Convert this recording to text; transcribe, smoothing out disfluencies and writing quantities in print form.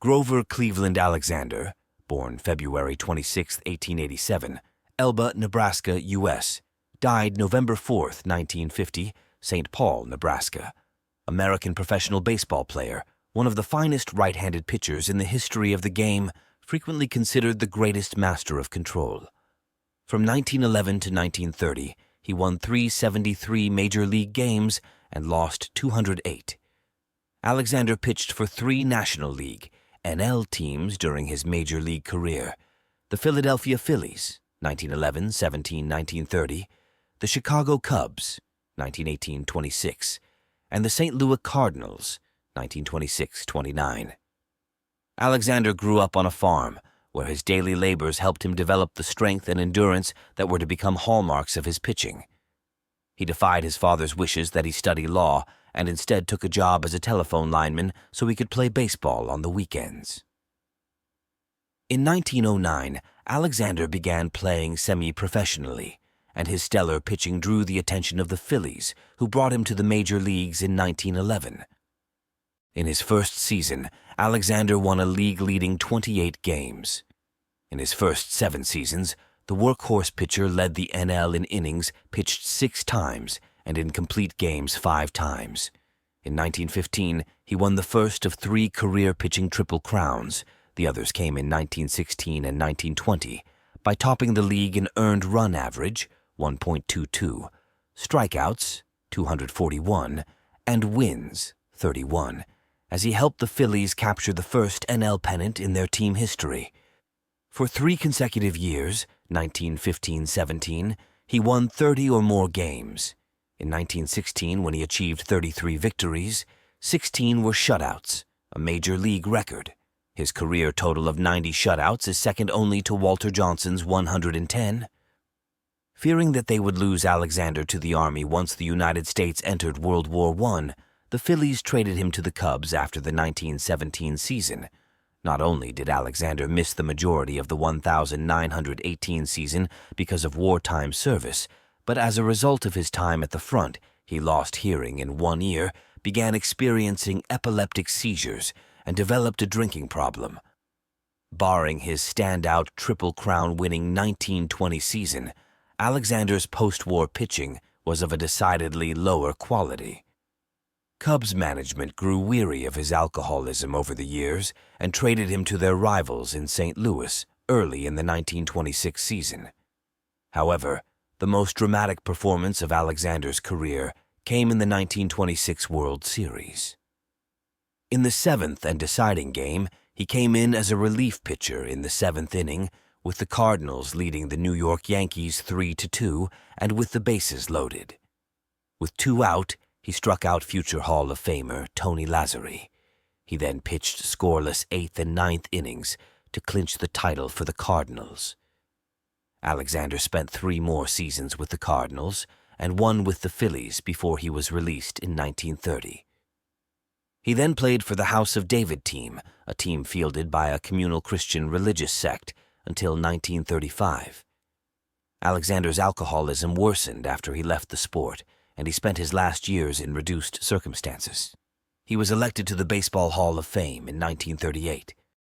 Grover Cleveland Alexander, born February 26, 1887, Elba, Nebraska, U.S., died November 4, 1950, St. Paul, Nebraska. American professional baseball player, one of the finest right-handed pitchers in the history of the game, frequently considered the greatest master of control. From 1911 to 1930, he won 373 major league games and lost 208. Alexander pitched for 3 National League, NL teams during his major league career: the Philadelphia Phillies, 1911, 17, 1930, the Chicago Cubs, 1918-26, and the St. Louis Cardinals, 1926-29. Alexander grew up on a farm, where his daily labors helped him develop the strength and endurance that were to become hallmarks of his pitching. He defied his father's wishes that he study law and instead took a job as a telephone lineman so he could play baseball on the weekends. In 1909, Alexander began playing semi-professionally, and his stellar pitching drew the attention of the Phillies, who brought him to the major leagues in 1911. In his first season, Alexander won a league-leading 28 games. In his first 7 seasons, the workhorse pitcher led the NL in innings pitched 6 times and in complete games 5 times. In 1915, he won the first of 3 career pitching Triple Crowns. The others came in 1916 and 1920, by topping the league in earned run average, 1.22, strikeouts, 241, and wins, 31, as he helped the Phillies capture the first NL pennant in their team history. For 3 consecutive years, 1915-17, he won 30 or more games. In 1916, when he achieved 33 victories, 16 were shutouts, a major league record. His career total of 90 shutouts is second only to Walter Johnson's 110. Fearing that they would lose Alexander to the Army once the United States entered World War I, the Phillies traded him to the Cubs after the 1917 season. Not only did Alexander miss the majority of the 1918 season because of wartime service, but as a result of his time at the front, he lost hearing in one ear, began experiencing epileptic seizures, and developed a drinking problem. Barring his standout Triple Crown winning 1920 season, Alexander's post-war pitching was of a decidedly lower quality. Cubs management grew weary of his alcoholism over the years and traded him to their rivals in St. Louis early in the 1926 season. However, the most dramatic performance of Alexander's career came in the 1926 World Series. In the 7th and deciding game, he came in as a relief pitcher in the 7th inning, with the Cardinals leading the New York Yankees 3-2 and with the bases loaded. With 2 out, he struck out future Hall of Famer Tony Lazzari. He then pitched scoreless 8th and 9th innings to clinch the title for the Cardinals. Alexander spent 3 more seasons with the Cardinals and 1 with the Phillies before he was released in 1930. He then played for the House of David team, a team fielded by a communal Christian religious sect, until 1935. Alexander's alcoholism worsened after he left the sport, and he spent his last years in reduced circumstances. He was elected to the Baseball Hall of Fame in 1938.